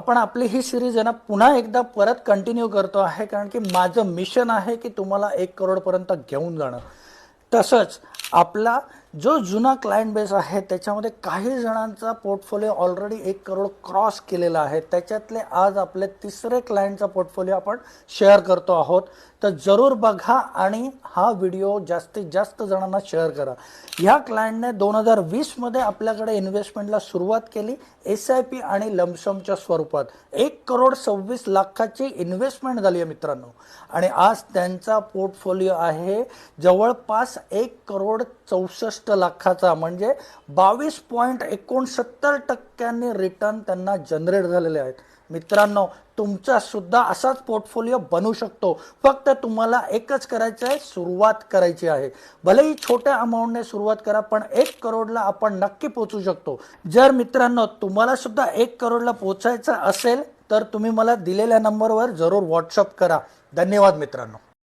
आपण आपली ही सिरीज आहे ना पुन्हा एकदा परत कंटिन्यू करतो आहे, कारण की माझं मिशन आहे की तुम्हाला 1 करोड पर्यंत घेऊन जाणं. तसंच आपला जो जुना क्लायंट बेस आहे त्याच्यामध्ये काही जणांचा पोर्टफोलिओ ऑलरेडी 1 करोड क्रॉस केलेला आहे. त्याच्यातले आज आपले तिसरे क्लायंटचा पोर्टफोलिओ आपण शेअर करतो आहोत. तर जरूर बघा आणि हा व्हिडिओ जास्तीत जास्त जणांना शेअर करा. ह्या क्लायंटने 2020 आपल्याकडे इन्व्हेस्टमेंटला सुरुवात केली SIP आणि लमसमच्या स्वरूपात. 1,26,00,000ची इन्व्हेस्टमेंट झाली आहे मित्रांनो. आणि आज त्यांचा पोर्टफोलिओ आहे जवळपास 1,64,00,000चा, म्हणजे 22.69% रिटर्न त्यांना जनरेट झालेले आहेत. मित्रांनो, तुमचा सुद्धा असाच पोर्टफोलिओ बनू शकतो. फक्त तुम्हाला एकच करायचं आहे, सुरुवात करायची आहे. भलेही छोट्या अमाऊंटने सुरुवात करा, पण 1 करोडला आपण नक्की पोहोचू शकतो. जर मित्रांनो तुम्हाला सुद्धा 1 करोडला पोहोचायचं असेल तर तुम्ही मला दिलेल्या नंबरवर जरूर व्हॉट्सअप करा. धन्यवाद मित्रांनो.